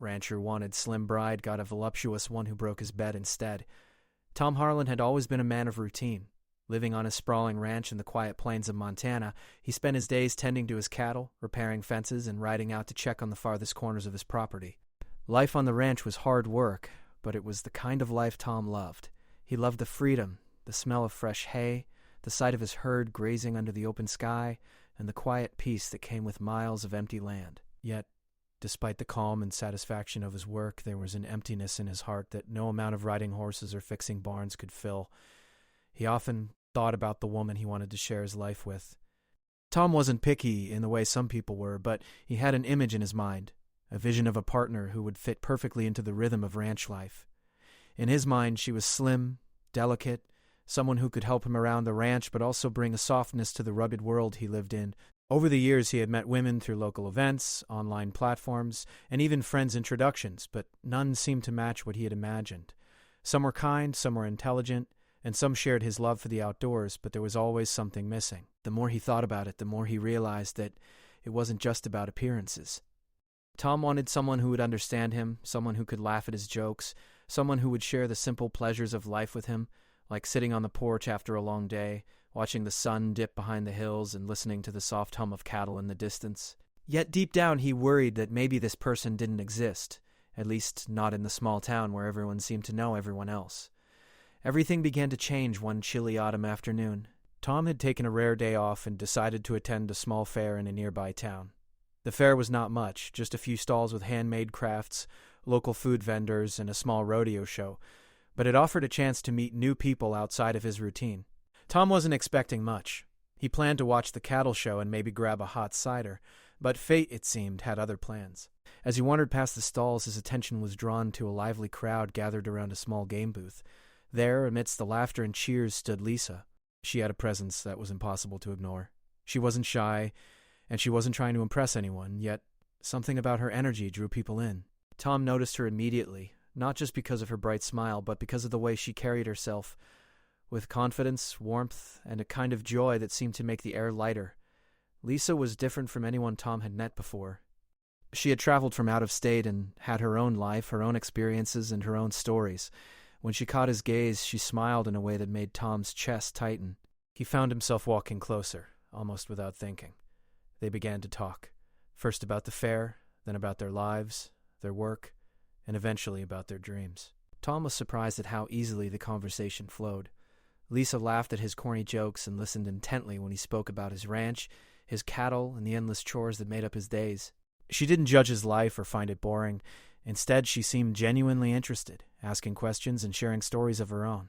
Rancher wanted slim bride, got a voluptuous one who broke his bed instead. Tom Harlan had always been a man of routine. Living on his sprawling ranch in the quiet plains of Montana, he spent his days tending to his cattle, repairing fences, and riding out to check on the farthest corners of his property. Life on the ranch was hard work, but it was the kind of life Tom loved. He loved the freedom, the smell of fresh hay, the sight of his herd grazing under the open sky, and the quiet peace that came with miles of empty land. Yet, despite the calm and satisfaction of his work, there was an emptiness in his heart that no amount of riding horses or fixing barns could fill. He often thought about the woman he wanted to share his life with. Tom wasn't picky in the way some people were, but he had an image in his mind, a vision of a partner who would fit perfectly into the rhythm of ranch life. In his mind, she was slim, delicate, someone who could help him around the ranch but also bring a softness to the rugged world he lived in. Over the years, he had met women through local events, online platforms, and even friends' introductions, but none seemed to match what he had imagined. Some were kind, some were intelligent, and some shared his love for the outdoors, but there was always something missing. The more he thought about it, the more he realized that it wasn't just about appearances. Tom wanted someone who would understand him, someone who could laugh at his jokes, someone who would share the simple pleasures of life with him, like sitting on the porch after a long day, watching the sun dip behind the hills and listening to the soft hum of cattle in the distance. Yet deep down he worried that maybe this person didn't exist, at least not in the small town where everyone seemed to know everyone else. Everything began to change one chilly autumn afternoon. Tom had taken a rare day off and decided to attend a small fair in a nearby town. The fair was not much, just a few stalls with handmade crafts, local food vendors, and a small rodeo show, but it offered a chance to meet new people outside of his routine. Tom wasn't expecting much. He planned to watch the cattle show and maybe grab a hot cider, but fate, it seemed, had other plans. As he wandered past the stalls, his attention was drawn to a lively crowd gathered around a small game booth. There, amidst the laughter and cheers, stood Lisa. She had a presence that was impossible to ignore. She wasn't shy, and she wasn't trying to impress anyone, yet something about her energy drew people in. Tom noticed her immediately, not just because of her bright smile, but because of the way she carried herself, with confidence, warmth, and a kind of joy that seemed to make the air lighter. Lisa was different from anyone Tom had met before. She had traveled from out of state and had her own life, her own experiences, and her own stories. When she caught his gaze, she smiled in a way that made Tom's chest tighten. He found himself walking closer, almost without thinking. They began to talk, first about the fair, then about their lives, their work, and eventually about their dreams. Tom was surprised at how easily the conversation flowed. Lisa laughed at his corny jokes and listened intently when he spoke about his ranch, his cattle, and the endless chores that made up his days. She didn't judge his life or find it boring. Instead, she seemed genuinely interested, asking questions and sharing stories of her own.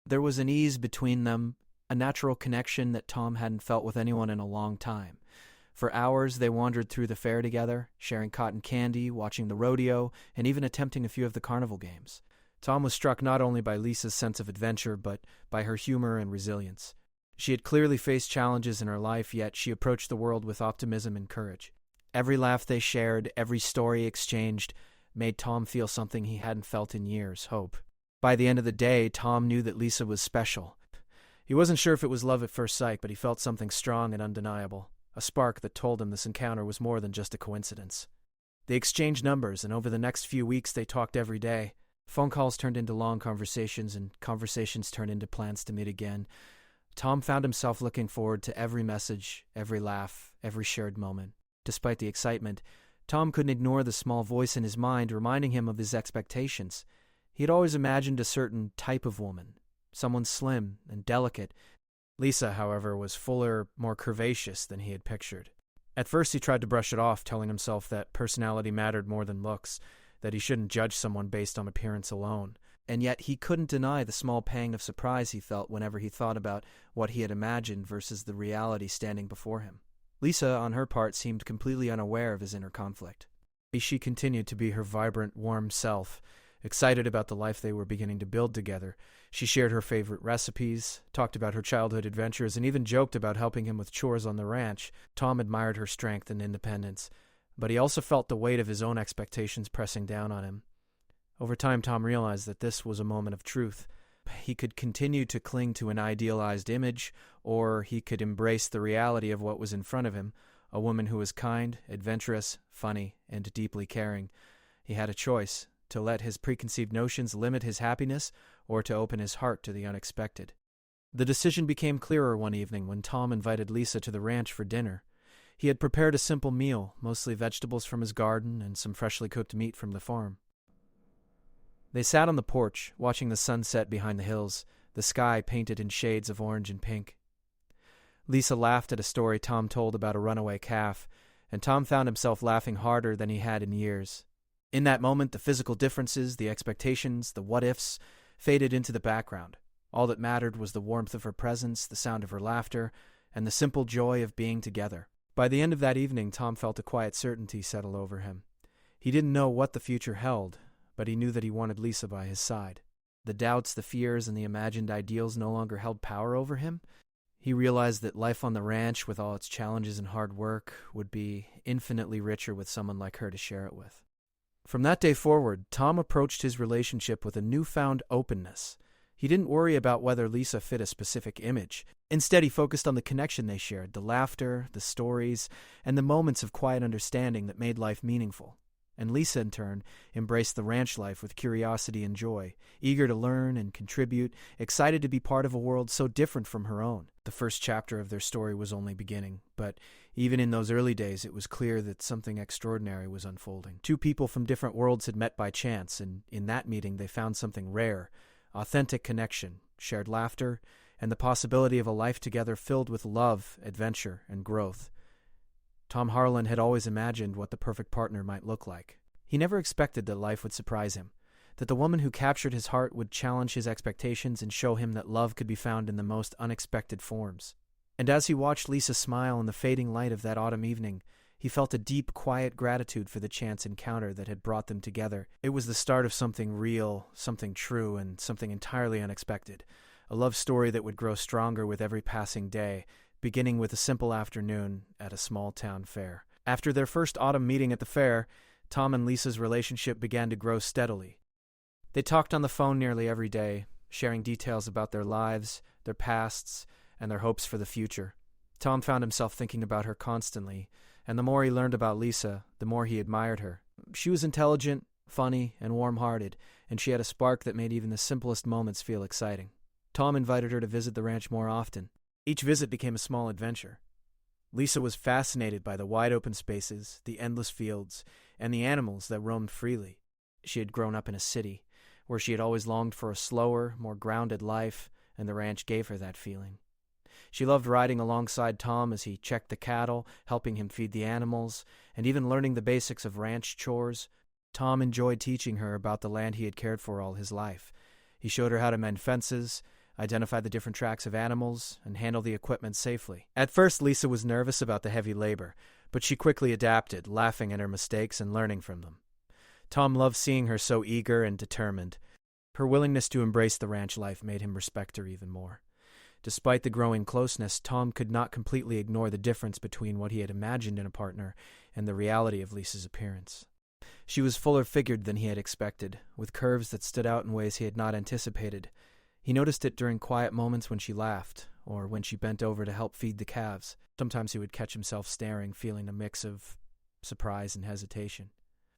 There was an ease between them, a natural connection that Tom hadn't felt with anyone in a long time. For hours, they wandered through the fair together, sharing cotton candy, watching the rodeo, and even attempting a few of the carnival games. Tom was struck not only by Lisa's sense of adventure, but by her humor and resilience. She had clearly faced challenges in her life, yet she approached the world with optimism and courage. Every laugh they shared, every story exchanged, made Tom feel something he hadn't felt in years, hope. By the end of the day, Tom knew that Lisa was special. He wasn't sure if it was love at first sight, but he felt something strong and undeniable, a spark that told him this encounter was more than just a coincidence. They exchanged numbers, and over the next few weeks they talked every day. Phone calls turned into long conversations, and conversations turned into plans to meet again. Tom found himself looking forward to every message, every laugh, every shared moment. Despite the excitement, Tom couldn't ignore the small voice in his mind reminding him of his expectations. He had always imagined a certain type of woman, someone slim and delicate. Lisa, however, was fuller, more curvaceous than he had pictured. At first he tried to brush it off, telling himself that personality mattered more than looks, that he shouldn't judge someone based on appearance alone. And yet he couldn't deny the small pang of surprise he felt whenever he thought about what he had imagined versus the reality standing before him. Lisa, on her part, seemed completely unaware of his inner conflict. She continued to be her vibrant, warm self, excited about the life they were beginning to build together. She shared her favorite recipes, talked about her childhood adventures, and even joked about helping him with chores on the ranch. Tom admired her strength and independence, but he also felt the weight of his own expectations pressing down on him. Over time, Tom realized that this was a moment of truth. He could continue to cling to an idealized image, or he could embrace the reality of what was in front of him, a woman who was kind, adventurous, funny, and deeply caring. He had a choice: to let his preconceived notions limit his happiness or to open his heart to the unexpected. The decision became clearer one evening when Tom invited Lisa to the ranch for dinner. He had prepared a simple meal, mostly vegetables from his garden and some freshly cooked meat from the farm. They sat on the porch, watching the sunset behind the hills, the sky painted in shades of orange and pink. Lisa laughed at a story Tom told about a runaway calf, and Tom found himself laughing harder than he had in years. In that moment, the physical differences, the expectations, the what-ifs faded into the background. All that mattered was the warmth of her presence, the sound of her laughter, and the simple joy of being together. By the end of that evening, Tom felt a quiet certainty settle over him. He didn't know what the future held, but he knew that he wanted Lisa by his side. The doubts, the fears, and the imagined ideals no longer held power over him. He realized that life on the ranch, with all its challenges and hard work, would be infinitely richer with someone like her to share it with. From that day forward, Tom approached his relationship with a newfound openness. He didn't worry about whether Lisa fit a specific image. Instead, he focused on the connection they shared, the laughter, the stories, and the moments of quiet understanding that made life meaningful. And Lisa, in turn, embraced the ranch life with curiosity and joy, eager to learn and contribute, excited to be part of a world so different from her own. The first chapter of their story was only beginning, but even in those early days, it was clear that something extraordinary was unfolding. Two people from different worlds had met by chance, and in that meeting they found something rare: authentic connection, shared laughter, and the possibility of a life together filled with love, adventure, and growth. Tom Harlan had always imagined what the perfect partner might look like. He never expected that life would surprise him, that the woman who captured his heart would challenge his expectations and show him that love could be found in the most unexpected forms. And as he watched Lisa smile in the fading light of that autumn evening, he felt a deep, quiet gratitude for the chance encounter that had brought them together. It was the start of something real, something true, and something entirely unexpected. A love story that would grow stronger with every passing day, beginning with a simple afternoon at a small town fair. After their first autumn meeting at the fair, Tom and Lisa's relationship began to grow steadily. They talked on the phone nearly every day, sharing details about their lives, their pasts, and their hopes for the future. Tom found himself thinking about her constantly, and the more he learned about Lisa, the more he admired her. She was intelligent, funny, and warm-hearted, and she had a spark that made even the simplest moments feel exciting. Tom invited her to visit the ranch more often. Each visit became a small adventure. Lisa was fascinated by the wide-open spaces, the endless fields, and the animals that roamed freely. She had grown up in a city, where she had always longed for a slower, more grounded life, and the ranch gave her that feeling. She loved riding alongside Tom as he checked the cattle, helping him feed the animals, and even learning the basics of ranch chores. Tom enjoyed teaching her about the land he had cared for all his life. He showed her how to mend fences, identify the different tracks of animals, and handle the equipment safely. At first, Lisa was nervous about the heavy labor, but she quickly adapted, laughing at her mistakes and learning from them. Tom loved seeing her so eager and determined. Her willingness to embrace the ranch life made him respect her even more. Despite the growing closeness, Tom could not completely ignore the difference between what he had imagined in a partner and the reality of Lisa's appearance. She was fuller-figured than he had expected, with curves that stood out in ways he had not anticipated. He noticed it during quiet moments when she laughed, or when she bent over to help feed the calves. Sometimes he would catch himself staring, feeling a mix of surprise and hesitation.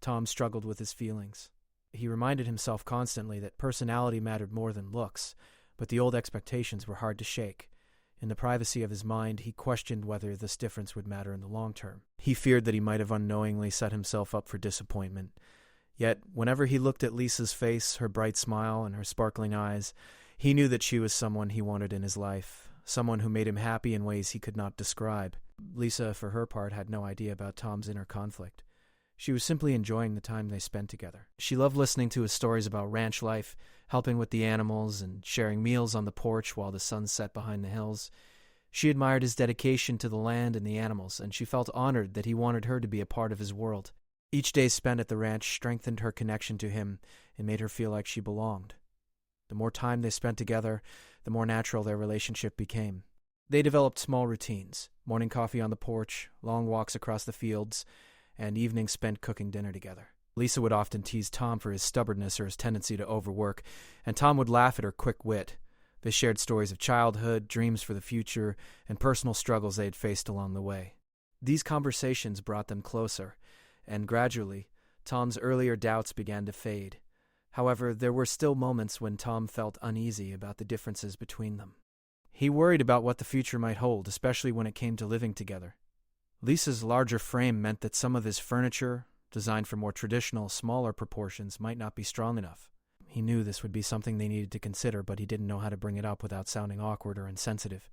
Tom struggled with his feelings. He reminded himself constantly that personality mattered more than looks, but the old expectations were hard to shake. In the privacy of his mind, he questioned whether this difference would matter in the long term. He feared that he might have unknowingly set himself up for disappointment. Yet, whenever he looked at Lisa's face, her bright smile, and her sparkling eyes, he knew that she was someone he wanted in his life, someone who made him happy in ways he could not describe. Lisa, for her part, had no idea about Tom's inner conflict. She was simply enjoying the time they spent together. She loved listening to his stories about ranch life, helping with the animals, and sharing meals on the porch while the sun set behind the hills. She admired his dedication to the land and the animals, and she felt honored that he wanted her to be a part of his world. Each day spent at the ranch strengthened her connection to him and made her feel like she belonged. The more time they spent together, the more natural their relationship became. They developed small routines: morning coffee on the porch, long walks across the fields, and evenings spent cooking dinner together. Lisa would often tease Tom for his stubbornness or his tendency to overwork, and Tom would laugh at her quick wit. They shared stories of childhood, dreams for the future, and personal struggles they had faced along the way. These conversations brought them closer, and gradually, Tom's earlier doubts began to fade. However, there were still moments when Tom felt uneasy about the differences between them. He worried about what the future might hold, especially when it came to living together. Lisa's larger frame meant that some of his furniture, designed for more traditional, smaller proportions, might not be strong enough. He knew this would be something they needed to consider, but he didn't know how to bring it up without sounding awkward or insensitive.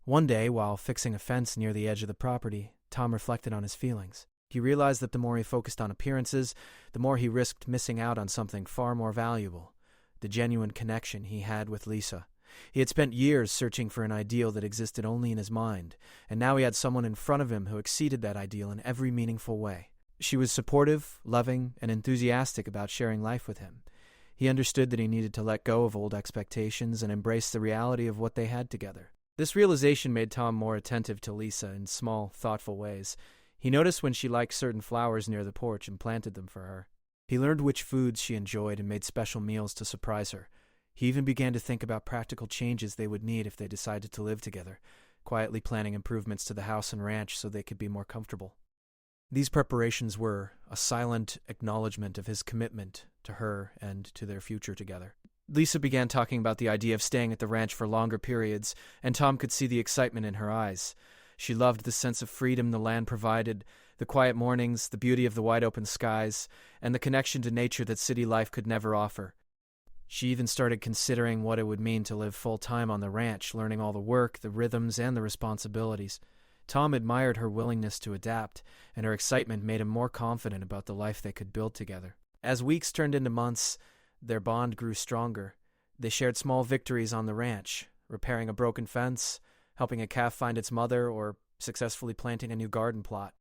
One day, while fixing a fence near the edge of the property, Tom reflected on his feelings. He realized that the more he focused on appearances, the more he risked missing out on something far more valuable, the genuine connection he had with Lisa. He had spent years searching for an ideal that existed only in his mind, and now he had someone in front of him who exceeded that ideal in every meaningful way. She was supportive, loving, and enthusiastic about sharing life with him. He understood that he needed to let go of old expectations and embrace the reality of what they had together. This realization made Tom more attentive to Lisa in small, thoughtful ways. He noticed when she liked certain flowers near the porch and planted them for her. He learned which foods she enjoyed and made special meals to surprise her. He even began to think about practical changes they would need if they decided to live together, quietly planning improvements to the house and ranch so they could be more comfortable. These preparations were a silent acknowledgement of his commitment to her and to their future together. Lisa began talking about the idea of staying at the ranch for longer periods, and Tom could see the excitement in her eyes. She loved the sense of freedom the land provided, the quiet mornings, the beauty of the wide-open skies, and the connection to nature that city life could never offer. She even started considering what it would mean to live full-time on the ranch, learning all the work, the rhythms, and the responsibilities. Tom admired her willingness to adapt, and her excitement made him more confident about the life they could build together. As weeks turned into months, their bond grew stronger. They shared small victories on the ranch, repairing a broken fence, helping a calf find its mother, or successfully planting a new garden plot.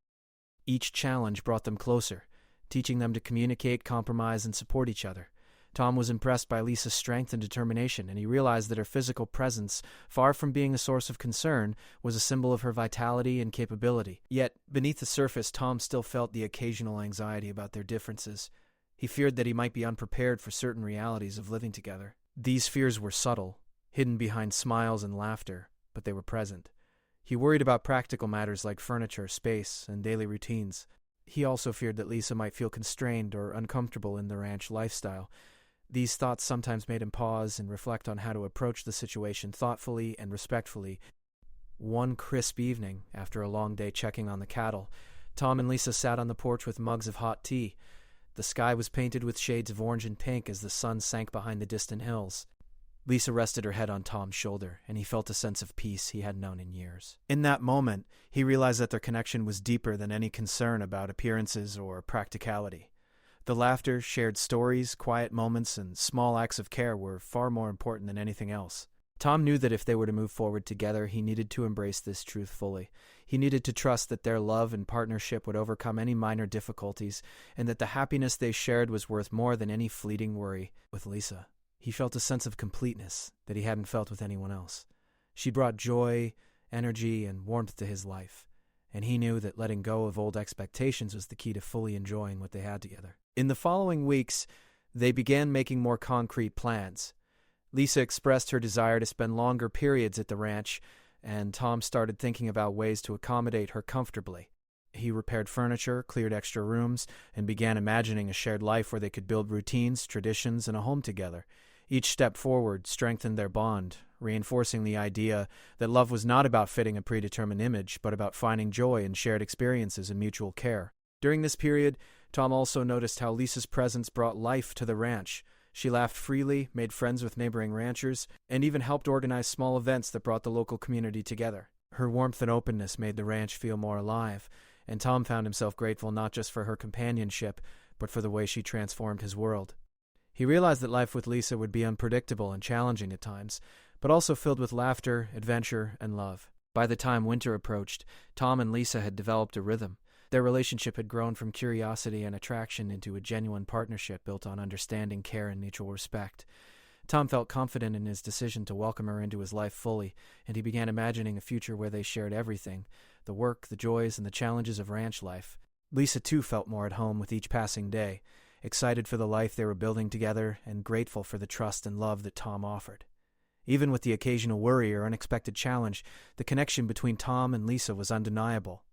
Each challenge brought them closer, teaching them to communicate, compromise, and support each other. Tom was impressed by Lisa's strength and determination, and he realized that her physical presence, far from being a source of concern, was a symbol of her vitality and capability. Yet, beneath the surface, Tom still felt the occasional anxiety about their differences. He feared that he might be unprepared for certain realities of living together. These fears were subtle, hidden behind smiles and laughter, but they were present. He worried about practical matters like furniture, space, and daily routines. He also feared that Lisa might feel constrained or uncomfortable in the ranch lifestyle. These thoughts sometimes made him pause and reflect on how to approach the situation thoughtfully and respectfully. One crisp evening, after a long day checking on the cattle, Tom and Lisa sat on the porch with mugs of hot tea. The sky was painted with shades of orange and pink as the sun sank behind the distant hills. Lisa rested her head on Tom's shoulder, and he felt a sense of peace he hadn't known in years. In that moment, he realized that their connection was deeper than any concern about appearances or practicality. The laughter, shared stories, quiet moments, and small acts of care were far more important than anything else. Tom knew that if they were to move forward together, he needed to embrace this truth fully. He needed to trust that their love and partnership would overcome any minor difficulties, and that the happiness they shared was worth more than any fleeting worry. With Lisa, he felt a sense of completeness that he hadn't felt with anyone else. She brought joy, energy, and warmth to his life, and he knew that letting go of old expectations was the key to fully enjoying what they had together. In the following weeks, they began making more concrete plans. Lisa expressed her desire to spend longer periods at the ranch, and Tom started thinking about ways to accommodate her comfortably. He repaired furniture, cleared extra rooms, and began imagining a shared life where they could build routines, traditions, and a home together. Each step forward strengthened their bond, reinforcing the idea that love was not about fitting a predetermined image, but about finding joy in shared experiences and mutual care. During this period, Tom also noticed how Lisa's presence brought life to the ranch. She laughed freely, made friends with neighboring ranchers, and even helped organize small events that brought the local community together. Her warmth and openness made the ranch feel more alive, and Tom found himself grateful not just for her companionship, but for the way she transformed his world. He realized that life with Lisa would be unpredictable and challenging at times, but also filled with laughter, adventure, and love. By the time winter approached, Tom and Lisa had developed a rhythm. Their relationship had grown from curiosity and attraction into a genuine partnership built on understanding, care, and mutual respect. Tom felt confident in his decision to welcome her into his life fully, and he began imagining a future where they shared everything, the work, the joys, and the challenges of ranch life. Lisa, too, felt more at home with each passing day, excited for the life they were building together and grateful for the trust and love that Tom offered. Even with the occasional worry or unexpected challenge, the connection between Tom and Lisa was undeniable.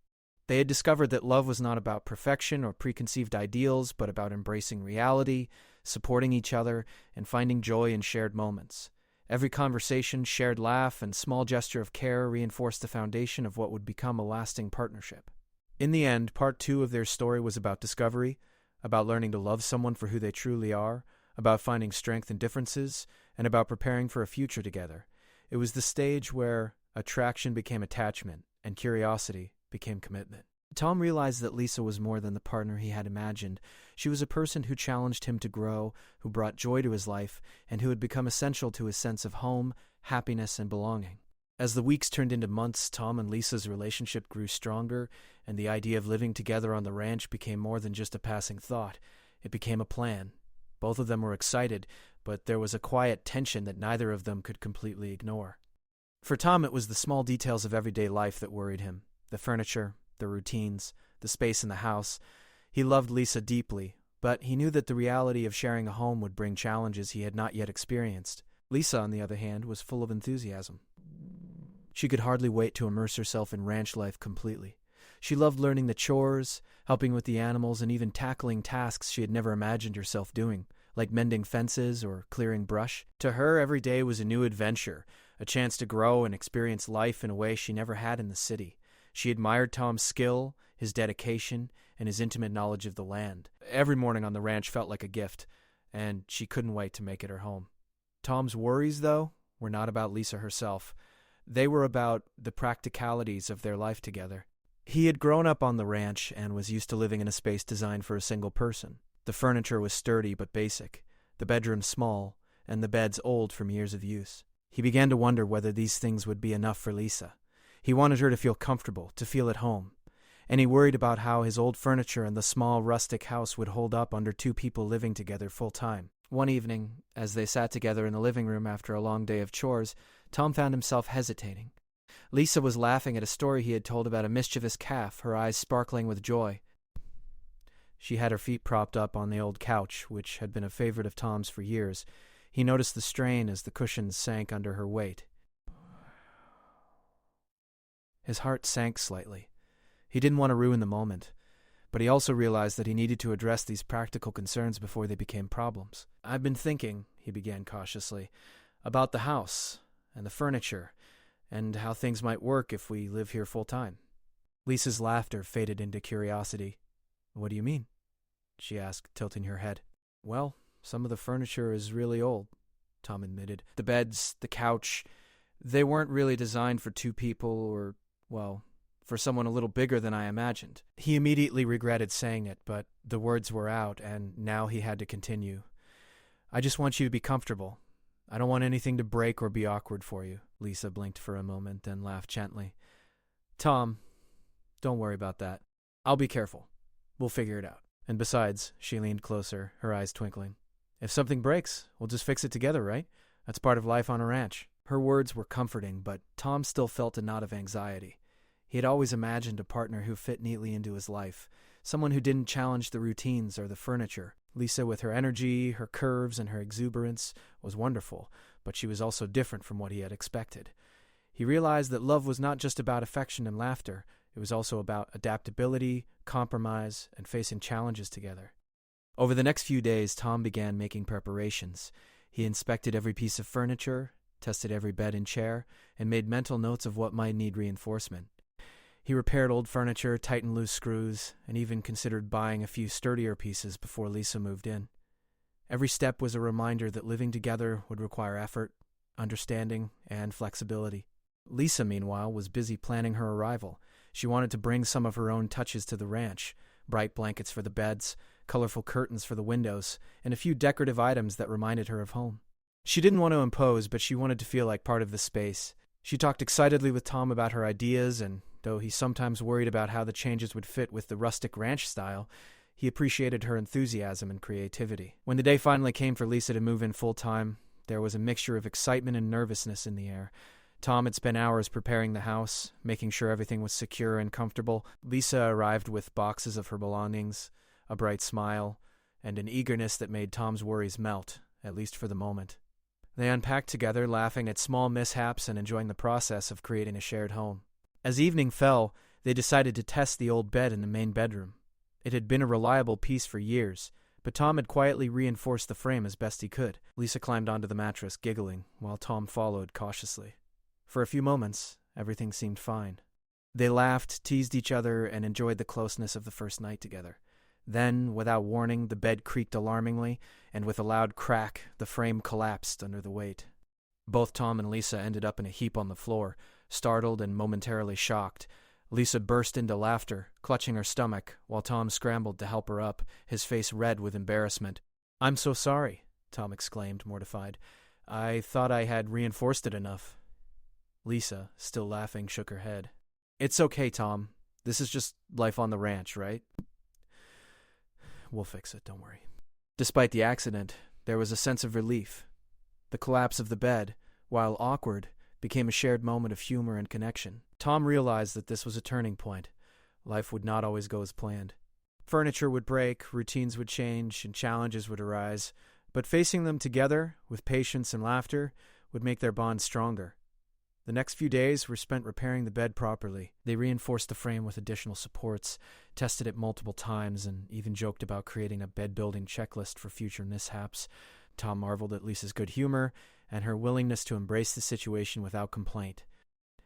They had discovered that love was not about perfection or preconceived ideals, but about embracing reality, supporting each other, and finding joy in shared moments. Every conversation, shared laugh, and small gesture of care reinforced the foundation of what would become a lasting partnership. In the end, part 2 of their story was about discovery, about learning to love someone for who they truly are, about finding strength in differences, and about preparing for a future together. It was the stage where attraction became attachment, and curiosity became commitment. Tom realized that Lisa was more than the partner he had imagined. She was a person who challenged him to grow, who brought joy to his life, and who had become essential to his sense of home, happiness, and belonging. As the weeks turned into months, Tom and Lisa's relationship grew stronger, and the idea of living together on the ranch became more than just a passing thought. It became a plan. Both of them were excited, but there was a quiet tension that neither of them could completely ignore. For Tom, it was the small details of everyday life that worried him. The furniture, the routines, the space in the house. He loved Lisa deeply, but he knew that the reality of sharing a home would bring challenges he had not yet experienced. Lisa, on the other hand, was full of enthusiasm. She could hardly wait to immerse herself in ranch life completely. She loved learning the chores, helping with the animals, and even tackling tasks she had never imagined herself doing, like mending fences or clearing brush. To her, every day was a new adventure, a chance to grow and experience life in a way she never had in the city. She admired Tom's skill, his dedication, and his intimate knowledge of the land. Every morning on the ranch felt like a gift, and she couldn't wait to make it her home. Tom's worries, though, were not about Lisa herself. They were about the practicalities of their life together. He had grown up on the ranch and was used to living in a space designed for a single person. The furniture was sturdy but basic, the bedroom small, and the beds old from years of use. He began to wonder whether these things would be enough for Lisa. He wanted her to feel comfortable, to feel at home, and he worried about how his old furniture and the small rustic house would hold up under two people living together full-time. One evening, as they sat together in the living room after a long day of chores, Tom found himself hesitating. Lisa was laughing at a story he had told about a mischievous calf, her eyes sparkling with joy. She had her feet propped up on the old couch, which had been a favorite of Tom's for years. He noticed the strain as the cushions sank under her weight. His heart sank slightly. He didn't want to ruin the moment, but he also realized that he needed to address these practical concerns before they became problems. "I've been thinking," he began cautiously, "about the house and the furniture, and how things might work if we live here full-time." Lisa's laughter faded into curiosity. "What do you mean?" she asked, tilting her head. "Well, some of the furniture is really old," Tom admitted. "The beds, the couch, they weren't really designed for two people or, well, for someone a little bigger than I imagined." He immediately regretted saying it, but the words were out, and now he had to continue. "I just want you to be comfortable. I don't want anything to break or be awkward for you." Lisa blinked for a moment, then laughed gently. "Tom, don't worry about that. I'll be careful. We'll figure it out. And besides," she leaned closer, her eyes twinkling, "if something breaks, we'll just fix it together, right? That's part of life on a ranch." Her words were comforting, but Tom still felt a knot of anxiety. He had always imagined a partner who fit neatly into his life, someone who didn't challenge the routines or the furniture. Lisa, with her energy, her curves, and her exuberance, was wonderful, but she was also different from what he had expected. He realized that love was not just about affection and laughter. It was also about adaptability, compromise, and facing challenges together. Over the next few days, Tom began making preparations. He inspected every piece of furniture, tested every bed and chair, and made mental notes of what might need reinforcement. He repaired old furniture, tightened loose screws, and even considered buying a few sturdier pieces before Lisa moved in. Every step was a reminder that living together would require effort, understanding, and flexibility. Lisa, meanwhile, was busy planning her arrival. She wanted to bring some of her own touches to the ranch: bright blankets for the beds, colorful curtains for the windows, and a few decorative items that reminded her of home. She didn't want to impose, but she wanted to feel like part of the space. She talked excitedly with Tom about her ideas, and though he sometimes worried about how the changes would fit with the rustic ranch style, he appreciated her enthusiasm and creativity. When the day finally came for Lisa to move in full-time, there was a mixture of excitement and nervousness in the air. Tom had spent hours preparing the house, making sure everything was secure and comfortable. Lisa arrived with boxes of her belongings, a bright smile, and an eagerness that made Tom's worries melt, at least for the moment. They unpacked together, laughing at small mishaps and enjoying the process of creating a shared home. As evening fell, They decided to test the old bed in the main bedroom. It had been a reliable piece for years, but Tom had quietly reinforced the frame as best he could. Lisa climbed onto the mattress, giggling, while Tom followed cautiously. For a few moments, everything seemed fine. They laughed, teased each other, and enjoyed the closeness of the first night together. Then, without warning, the bed creaked alarmingly, and with a loud crack, the frame collapsed under the weight. Both Tom and Lisa ended up in a heap on the floor, startled and momentarily shocked. Lisa burst into laughter, clutching her stomach, while Tom scrambled to help her up, his face red with embarrassment. "I'm so sorry," Tom exclaimed, mortified. "I thought I had reinforced it enough." Lisa, still laughing, shook her head. "It's okay, Tom. This is just life on the ranch, right? We'll fix it, don't worry." Despite the accident, there was a sense of relief. The collapse of the bed, while awkward, became a shared moment of humor and connection. Tom realized that this was a turning point. Life would not always go as planned. Furniture would break, routines would change, and challenges would arise, but facing them together, with patience and laughter, would make their bond stronger. The next few days were spent repairing the bed properly. They reinforced the frame with additional supports, tested it multiple times, and even joked about creating a bed-building checklist for future mishaps. Tom marveled at Lisa's good humor and her willingness to embrace the situation without complaint.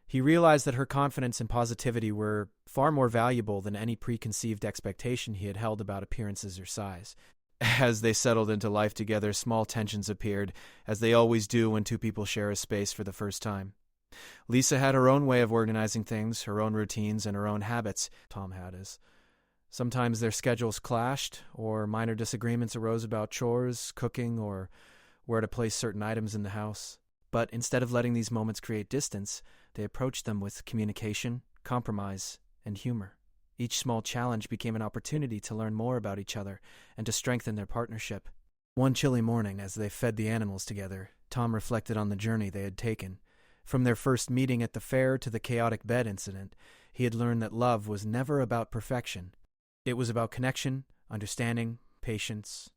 He realized that her confidence and positivity were far more valuable than any preconceived expectation he had held about appearances or size. As they settled into life together, small tensions appeared, as they always do when two people share a space for the first time. Lisa had her own way of organizing things, her own routines, and her own habits. Tom had his. Sometimes their schedules clashed, or minor disagreements arose about chores, cooking, or where to place certain items in the house. But instead of letting these moments create distance, they approached them with communication, compromise, and humor. Each small challenge became an opportunity to learn more about each other and to strengthen their partnership. One chilly morning, as they fed the animals together, Tom reflected on the journey they had taken. From their first meeting at the fair to the chaotic bed incident, he had learned that love was never about perfection. It was about connection, understanding, patience,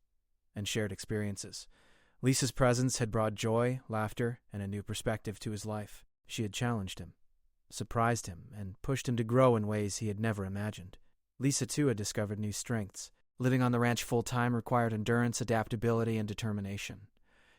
and shared experiences. Lisa's presence had brought joy, laughter, and a new perspective to his life. She had challenged him, surprised him, and pushed him to grow in ways he had never imagined. Lisa, too, had discovered new strengths. Living on the ranch full-time required endurance, adaptability, and determination.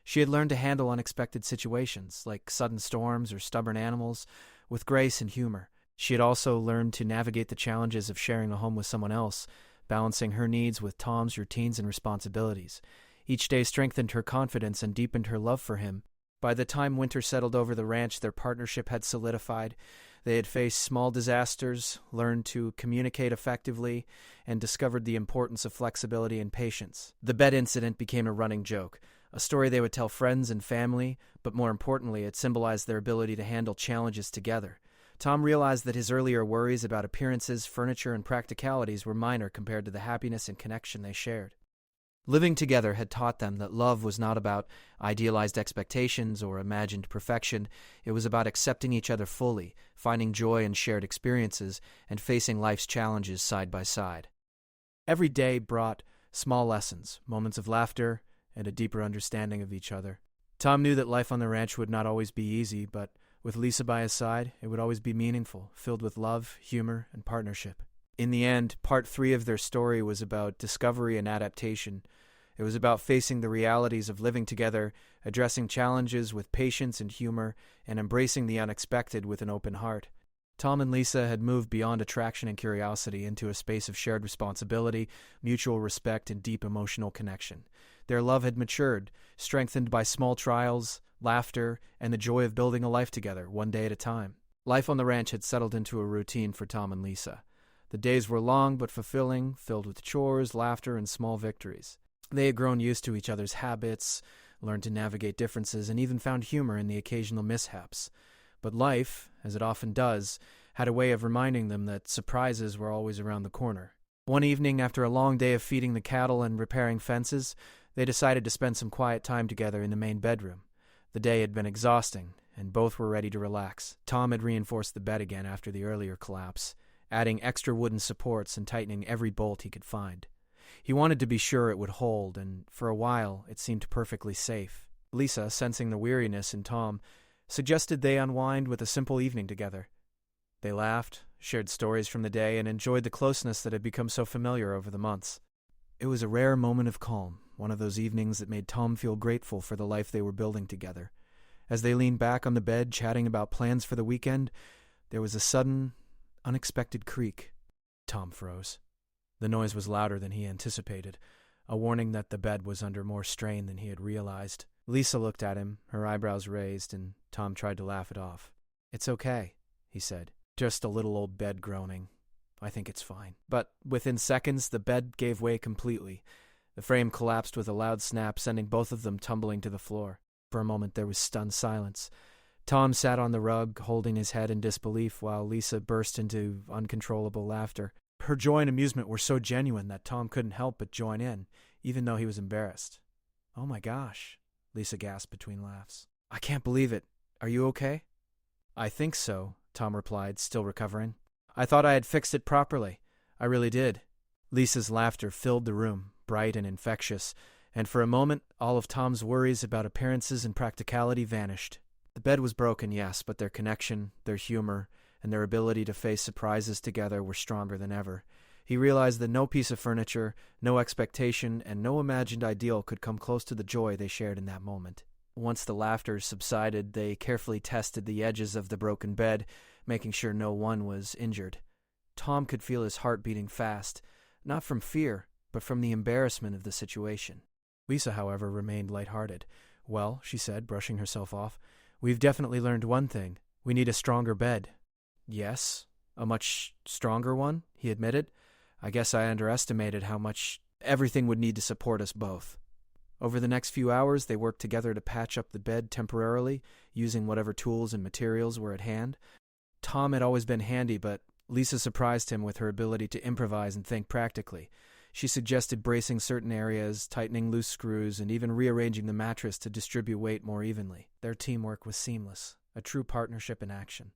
She had learned to handle unexpected situations, like sudden storms or stubborn animals, with grace and humor. She had also learned to navigate the challenges of sharing a home with someone else, balancing her needs with Tom's routines and responsibilities. Each day strengthened her confidence and deepened her love for him. By the time winter settled over the ranch, their partnership had solidified. They had faced small disasters, learned to communicate effectively, and discovered the importance of flexibility and patience. The bed incident became a running joke, a story they would tell friends and family, but more importantly, it symbolized their ability to handle challenges together. Tom realized that his earlier worries about appearances, furniture, and practicalities were minor compared to the happiness and connection they shared. Living together had taught them that love was not about idealized expectations or imagined perfection. It was about accepting each other fully, finding joy in shared experiences, and facing life's challenges side by side. Every day brought small lessons, moments of laughter, and a deeper understanding of each other. Tom knew that life on the ranch would not always be easy, but with Lisa by his side, it would always be meaningful, filled with love, humor, and partnership. In the end, part 3 of their story was about discovery and adaptation. It was about facing the realities of living together, addressing challenges with patience and humor, and embracing the unexpected with an open heart. Tom and Lisa had moved beyond attraction and curiosity into a space of shared responsibility, mutual respect, and deep emotional connection. Their love had matured, strengthened by small trials, laughter, and the joy of building a life together, one day at a time. Life on the ranch had settled into a routine for Tom and Lisa. The days were long but fulfilling, filled with chores, laughter, and small victories. They had grown used to each other's habits, learned to navigate differences, and even found humor in the occasional mishaps. But life, as it often does, had a way of reminding them that surprises were always around the corner. One evening, after a long day of feeding the cattle and repairing fences, they decided to spend some quiet time together in the main bedroom. The day had been exhausting, and both were ready to relax. Tom had reinforced the bed again after the earlier collapse, adding extra wooden supports and tightening every bolt he could find. He wanted to be sure it would hold, and for a while it seemed perfectly safe. Lisa, sensing the weariness in Tom, suggested they unwind with a simple evening together. They laughed, shared stories from the day, and enjoyed the closeness that had become so familiar over the months. It was a rare moment of calm, one of those evenings that made Tom feel grateful for the life they were building together. As they leaned back on the bed, chatting about plans for the weekend, there was a sudden, unexpected creak. Tom froze. The noise was louder than he anticipated, a warning that the bed was under more strain than he had realized. Lisa looked at him, her eyebrows raised, and Tom tried to laugh it off. "It's okay," he said. "Just a little old bed groaning. I think it's fine." But within seconds, the bed gave way completely. The frame collapsed with a loud snap, sending both of them tumbling to the floor. For a moment, there was stunned silence. Tom sat on the rug, holding his head in disbelief, while Lisa burst into uncontrollable laughter. Her joy and amusement were so genuine that Tom couldn't help but join in, even though he was embarrassed. "Oh my gosh," Lisa gasped between laughs. "I can't believe it. Are you okay?" "I think so," Tom replied, still recovering. "I thought I had fixed it properly. I really did." Lisa's laughter filled the room, bright and infectious, and for a moment all of Tom's worries about appearances and practicality vanished. The bed was broken, yes, but their connection, their humor, and their ability to face surprises together were stronger than ever. He realized that no piece of furniture, no expectation, and no imagined ideal could come close to the joy they shared in that moment. Once the laughter subsided, they carefully tested the edges of the broken bed, making sure no one was injured. Tom could feel his heart beating fast, not from fear, but from the embarrassment of the situation. Lisa, however, remained lighthearted. "Well," she said, brushing herself off, "we've definitely learned one thing. We need a stronger bed." "Yes, a much stronger one," he admitted. "I guess I underestimated how much everything would need to support us both." Over the next few hours, they worked together to patch up the bed temporarily, using whatever tools and materials were at hand. Tom had always been handy, but Lisa surprised him with her ability to improvise and think practically. She suggested bracing certain areas, tightening loose screws, and even rearranging the mattress to distribute weight more evenly. Their teamwork was seamless, a true partnership in action.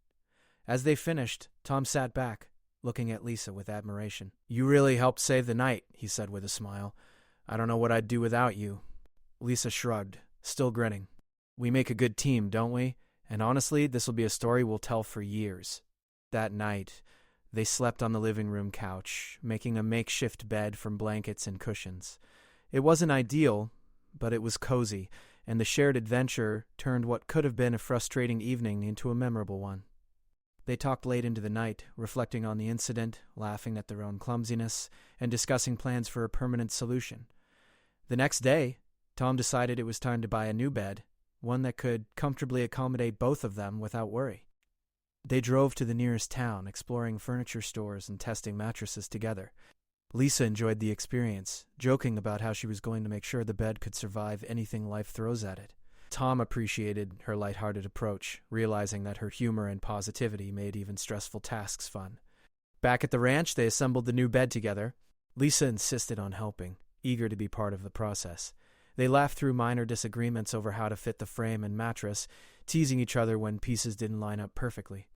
As they finished, Tom sat back, looking at Lisa with admiration. "You really helped save the night," he said with a smile. "I don't know what I'd do without you." Lisa shrugged, still grinning. "We make a good team, don't we? And honestly, this will be a story we'll tell for years." That night, they slept on the living room couch, making a makeshift bed from blankets and cushions. It wasn't ideal, but it was cozy, and the shared adventure turned what could have been a frustrating evening into a memorable one. They talked late into the night, reflecting on the incident, laughing at their own clumsiness, and discussing plans for a permanent solution. The next day, Tom decided it was time to buy a new bed, one that could comfortably accommodate both of them without worry. They drove to the nearest town, exploring furniture stores and testing mattresses together. Lisa enjoyed the experience, joking about how she was going to make sure the bed could survive anything life throws at it. Tom appreciated her lighthearted approach, realizing that her humor and positivity made even stressful tasks fun. Back at the ranch, they assembled the new bed together. Lisa insisted on helping, eager to be part of the process. They laughed through minor disagreements over how to fit the frame and mattress, teasing each other when pieces didn't line up perfectly.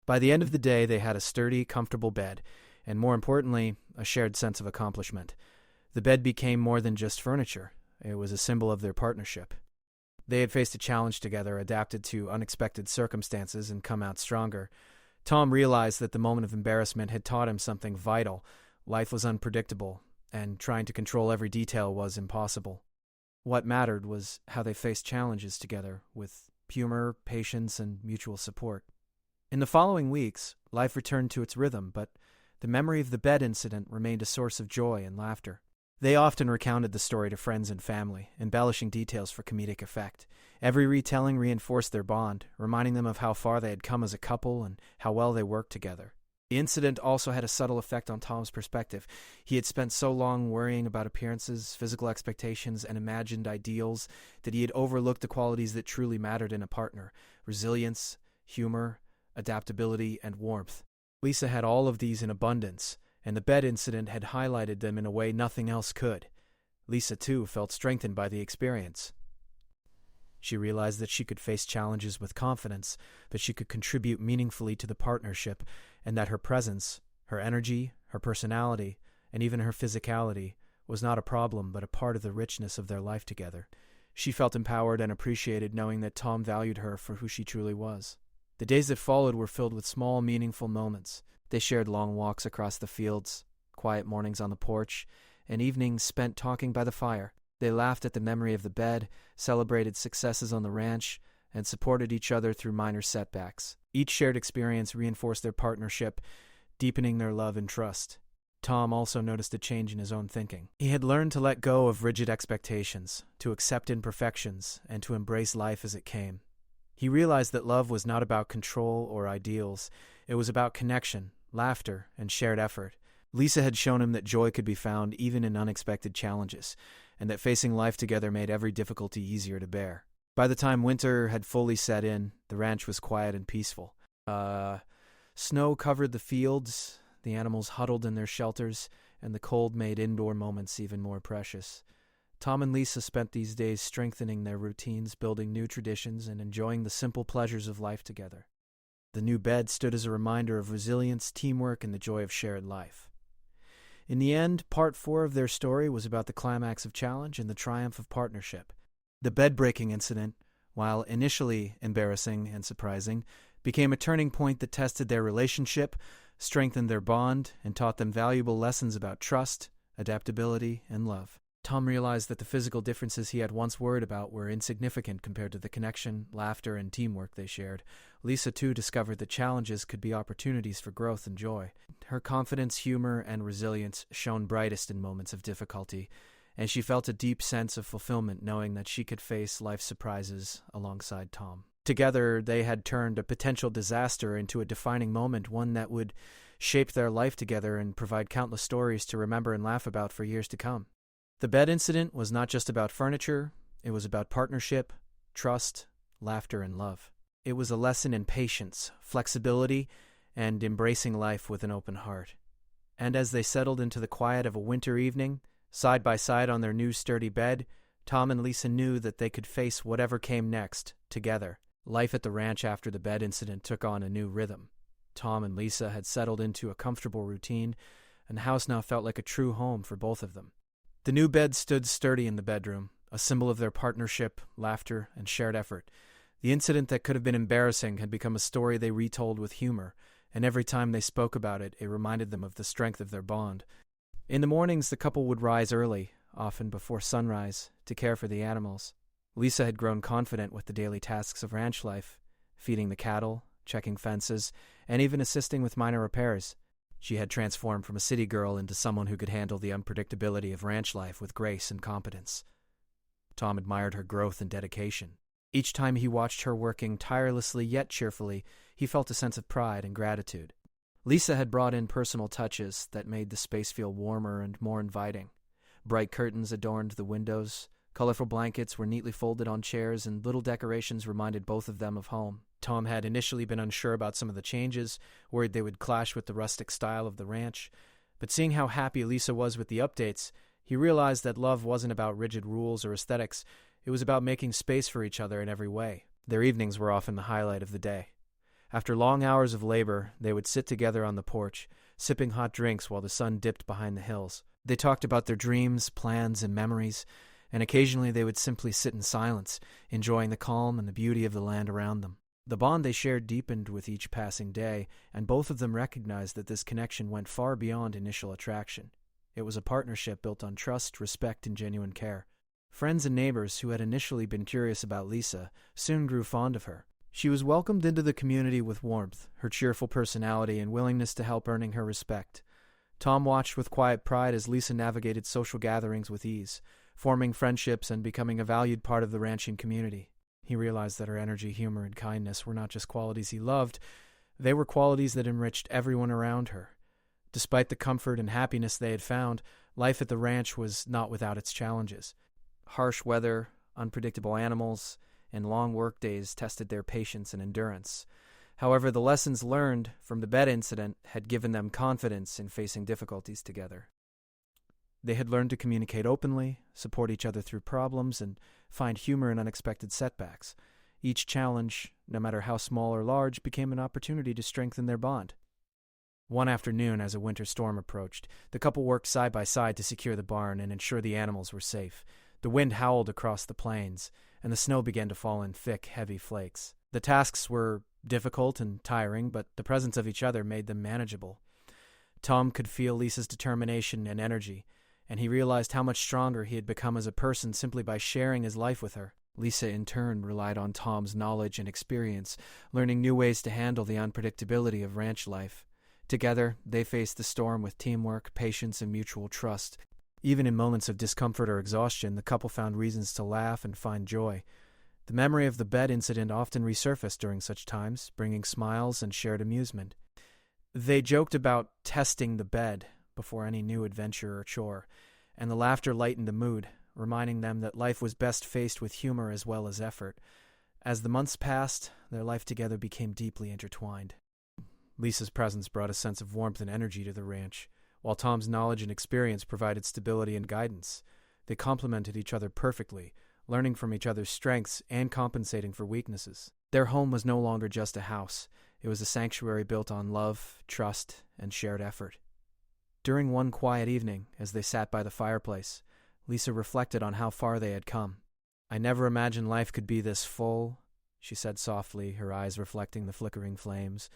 By the end of the day, they had a sturdy, comfortable bed, and more importantly, a shared sense of accomplishment. The bed became more than just furniture. It was a symbol of their partnership. They had faced a challenge together, adapted to unexpected circumstances, and come out stronger. Tom realized that the moment of embarrassment had taught him something vital. Life was unpredictable, and trying to control every detail was impossible. What mattered was how they faced challenges together, with humor, patience, and mutual support. In the following weeks, life returned to its rhythm, but the memory of the bed incident remained a source of joy and laughter. They often recounted the story to friends and family, embellishing details for comedic effect. Every retelling reinforced their bond, reminding them of how far they had come as a couple and how well they worked together. The incident also had a subtle effect on Tom's perspective. He had spent so long worrying about appearances, physical expectations, and imagined ideals that he had overlooked the qualities that truly mattered in a partner: resilience, humor, adaptability, and warmth. Lisa had all of these in abundance, and the bed incident had highlighted them in a way nothing else could. Lisa, too, felt strengthened by the experience. She realized that she could face challenges with confidence, that she could contribute meaningfully to the partnership, and that her presence, her energy, her personality, and even her physicality was not a problem but a part of the richness of their life together. She felt empowered and appreciated knowing that Tom valued her for who she truly was. The days that followed were filled with small, meaningful moments. They shared long walks across the fields, quiet mornings on the porch, and evenings spent talking by the fire. They laughed at the memory of the bed, celebrated successes on the ranch, and supported each other through minor setbacks. Each shared experience reinforced their partnership, deepening their love and trust. Tom also noticed a change in his own thinking. He had learned to let go of rigid expectations, to accept imperfections, and to embrace life as it came. He realized that love was not about control or ideals. It was about connection, laughter, and shared effort. Lisa had shown him that joy could be found even in unexpected challenges, and that facing life together made every difficulty easier to bear. By the time winter had fully set in, the ranch was quiet and peaceful. Snow covered the fields, the animals huddled in their shelters, and the cold made indoor moments even more precious. Tom and Lisa spent these days strengthening their routines, building new traditions, and enjoying the simple pleasures of life together. The new bed stood as a reminder of resilience, teamwork, and the joy of shared life. In the end, part 4 of their story was about the climax of challenge and the triumph of partnership. The bed-breaking incident, while initially embarrassing and surprising, became a turning point that tested their relationship, strengthened their bond, and taught them valuable lessons about trust, adaptability, and love. Tom realized that the physical differences he had once worried about were insignificant compared to the connection, laughter, and teamwork they shared. Lisa, too, discovered that challenges could be opportunities for growth and joy. Her confidence, humor, and resilience shone brightest in moments of difficulty, and she felt a deep sense of fulfillment knowing that she could face life's surprises alongside Tom. Together, they had turned a potential disaster into a defining moment, one that would shape their life together and provide countless stories to remember and laugh about for years to come. The bed incident was not just about furniture, it was about partnership, trust, laughter, and love. It was a lesson in patience, flexibility, and embracing life with an open heart. And as they settled into the quiet of a winter evening, side by side on their new sturdy bed, Tom and Lisa knew that they could face whatever came next, together. Life at the ranch after the bed incident took on a new rhythm. Tom and Lisa had settled into a comfortable routine, and the house now felt like a true home for both of them. The new bed stood sturdy in the bedroom, a symbol of their partnership, laughter, and shared effort. The incident that could have been embarrassing had become a story they retold with humor, and every time they spoke about it, it reminded them of the strength of their bond. In the mornings, the couple would rise early, often before sunrise, to care for the animals. Lisa had grown confident with the daily tasks of ranch life, feeding the cattle, checking fences, and even assisting with minor repairs. She had transformed from a city girl into someone who could handle the unpredictability of ranch life with grace and competence. Tom admired her growth and dedication. Each time he watched her working tirelessly yet cheerfully, he felt a sense of pride and gratitude. Lisa had brought in personal touches that made the space feel warmer and more inviting. Bright curtains adorned the windows, colorful blankets were neatly folded on chairs, and little decorations reminded both of them of home. Tom had initially been unsure about some of the changes, worried they would clash with the rustic style of the ranch, but seeing how happy Lisa was with the updates, he realized that love wasn't about rigid rules or aesthetics. It was about making space for each other in every way. Their evenings were often the highlight of the day. After long hours of labor, they would sit together on the porch, sipping hot drinks while the sun dipped behind the hills. They talked about their dreams, plans, and memories, and occasionally they would simply sit in silence, enjoying the calm and the beauty of the land around them. The bond they shared deepened with each passing day, and both of them recognized that this connection went far beyond initial attraction. It was a partnership built on trust, respect, and genuine care. Friends and neighbors who had initially been curious about Lisa soon grew fond of her. She was welcomed into the community with warmth, her cheerful personality and willingness to help earning her respect. Tom watched with quiet pride as Lisa navigated social gatherings with ease, forming friendships and becoming a valued part of the ranching community. He realized that her energy, humor, and kindness were not just qualities he loved, they were qualities that enriched everyone around her. Despite the comfort and happiness they had found, life at the ranch was not without its challenges. Harsh weather, unpredictable animals, and long work days tested their patience and endurance. However, the lessons learned from the bed incident had given them confidence in facing difficulties together. They had learned to communicate openly, support each other through problems, and find humor in unexpected setbacks. Each challenge, no matter how small or large, became an opportunity to strengthen their bond. One afternoon, as a winter storm approached, the couple worked side by side to secure the barn and ensure the animals were safe. The wind howled across the plains, and the snow began to fall in thick, heavy flakes. The tasks were difficult and tiring, but the presence of each other made them manageable. Tom could feel Lisa's determination and energy, and he realized how much stronger he had become as a person simply by sharing his life with her. Lisa, in turn, relied on Tom's knowledge and experience, learning new ways to handle the unpredictability of ranch life. Together, they faced the storm with teamwork, patience, and mutual trust. Even in moments of discomfort or exhaustion, the couple found reasons to laugh and find joy. The memory of the bed incident often resurfaced during such times, bringing smiles and shared amusement. They joked about testing the bed before any new adventure or chore, and the laughter lightened the mood, reminding them that life was best faced with humor as well as effort. As the months passed, their life together became deeply intertwined. Lisa's presence brought a sense of warmth and energy to the ranch, while Tom's knowledge and experience provided stability and guidance. They complemented each other perfectly, learning from each other's strengths and compensating for weaknesses. Their home was no longer just a house. It was a sanctuary built on love, trust, and shared effort. During one quiet evening, as they sat by the fireplace, Lisa reflected on how far they had come. "I never imagined life could be this full," she said softly, her eyes reflecting the flickering flames.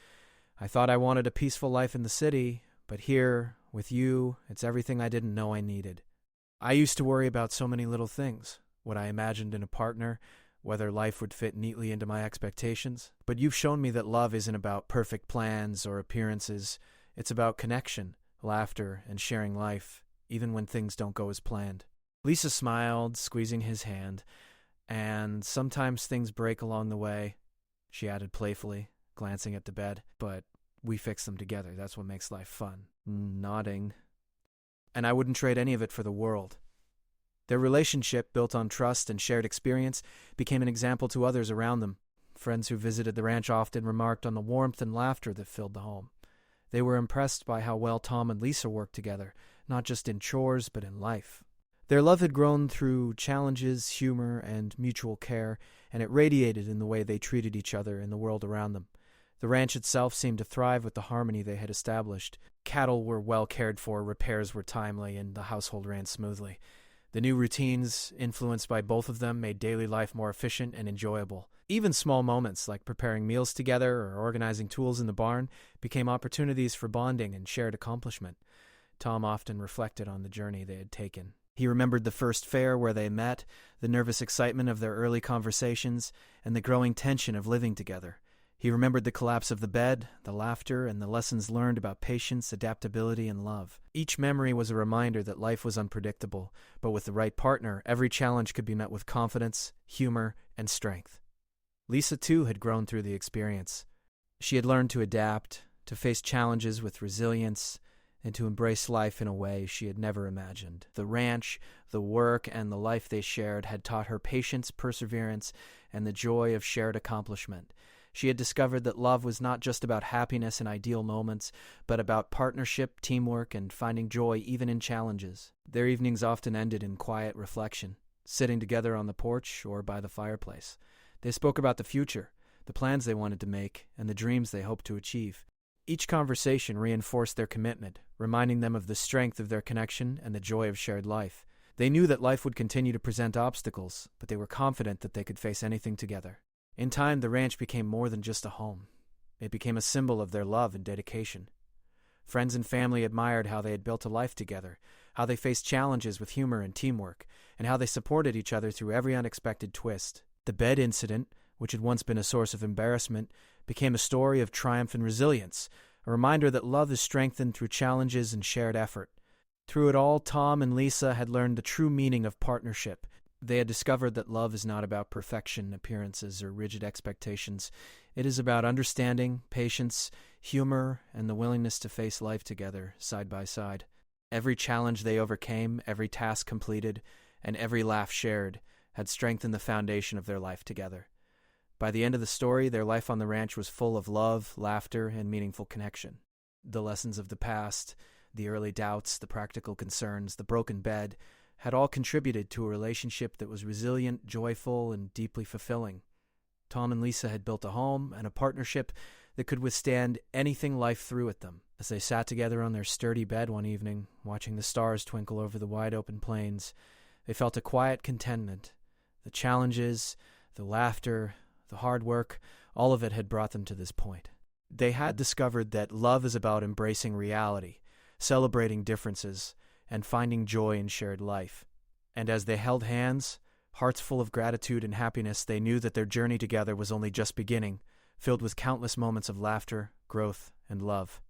"I thought I wanted a peaceful life in the city, but here, with you, it's everything I didn't know I needed. I used to worry about so many little things, what I imagined in a partner, whether life would fit neatly into my expectations. But you've shown me that love isn't about perfect plans or appearances. It's about connection, laughter, and sharing life, even when things don't go as planned." Lisa smiled, squeezing his hand. "And sometimes things break along the way," she added playfully, glancing at the bed. "But we fix them together. That's what makes life fun." Nodding. "And I wouldn't trade any of it for the world." Their relationship, built on trust and shared experience, became an example to others around them. Friends who visited the ranch often remarked on the warmth and laughter that filled the home. They were impressed by how well Tom and Lisa worked together, not just in chores but in life. Their love had grown through challenges, humor, and mutual care, and it radiated in the way they treated each other and the world around them. The ranch itself seemed to thrive with the harmony they had established. Cattle were well cared for, repairs were timely, and the household ran smoothly. The new routines, influenced by both of them, made daily life more efficient and enjoyable. Even small moments, like preparing meals together or organizing tools in the barn, became opportunities for bonding and shared accomplishment. Tom often reflected on the journey they had taken. He remembered the first fair where they met, the nervous excitement of their early conversations, and the growing tension of living together. He remembered the collapse of the bed, the laughter, and the lessons learned about patience, adaptability, and love. Each memory was a reminder that life was unpredictable, but with the right partner, every challenge could be met with confidence, humor, and strength. Lisa, too, had grown through the experience. She had learned to adapt, to face challenges with resilience, and to embrace life in a way she had never imagined. The ranch, the work, and the life they shared had taught her patience, perseverance, and the joy of shared accomplishment. She had discovered that love was not just about happiness and ideal moments, but about partnership, teamwork, and finding joy even in challenges. Their evenings often ended in quiet reflection, sitting together on the porch or by the fireplace. They spoke about the future, the plans they wanted to make, and the dreams they hoped to achieve. Each conversation reinforced their commitment, reminding them of the strength of their connection and the joy of shared life. They knew that life would continue to present obstacles, but they were confident that they could face anything together. In time, the ranch became more than just a home. It became a symbol of their love and dedication. Friends and family admired how they had built a life together, how they faced challenges with humor and teamwork, and how they supported each other through every unexpected twist. The bed incident, which had once been a source of embarrassment, became a story of triumph and resilience, a reminder that love is strengthened through challenges and shared effort. Through it all, Tom and Lisa had learned the true meaning of partnership. They had discovered that love is not about perfection, appearances, or rigid expectations. It is about understanding, patience, humor, and the willingness to face life together, side by side. Every challenge they overcame, every task completed, and every laugh shared had strengthened the foundation of their life together. By the end of the story, their life on the ranch was full of love, laughter, and meaningful connection. The lessons of the past, the early doubts, the practical concerns, the broken bed, had all contributed to a relationship that was resilient, joyful, and deeply fulfilling. Tom and Lisa had built a home and a partnership that could withstand anything life threw at them. As they sat together on their sturdy bed one evening, watching the stars twinkle over the wide-open plains, they felt a quiet contentment. The challenges, the laughter, the hard work, All of it had brought them to this point. They had discovered that love is about embracing reality, celebrating differences, and finding joy in shared life. And as they held hands, hearts full of gratitude and happiness, they knew that their journey together was only just beginning, filled with countless moments of laughter, growth, and love.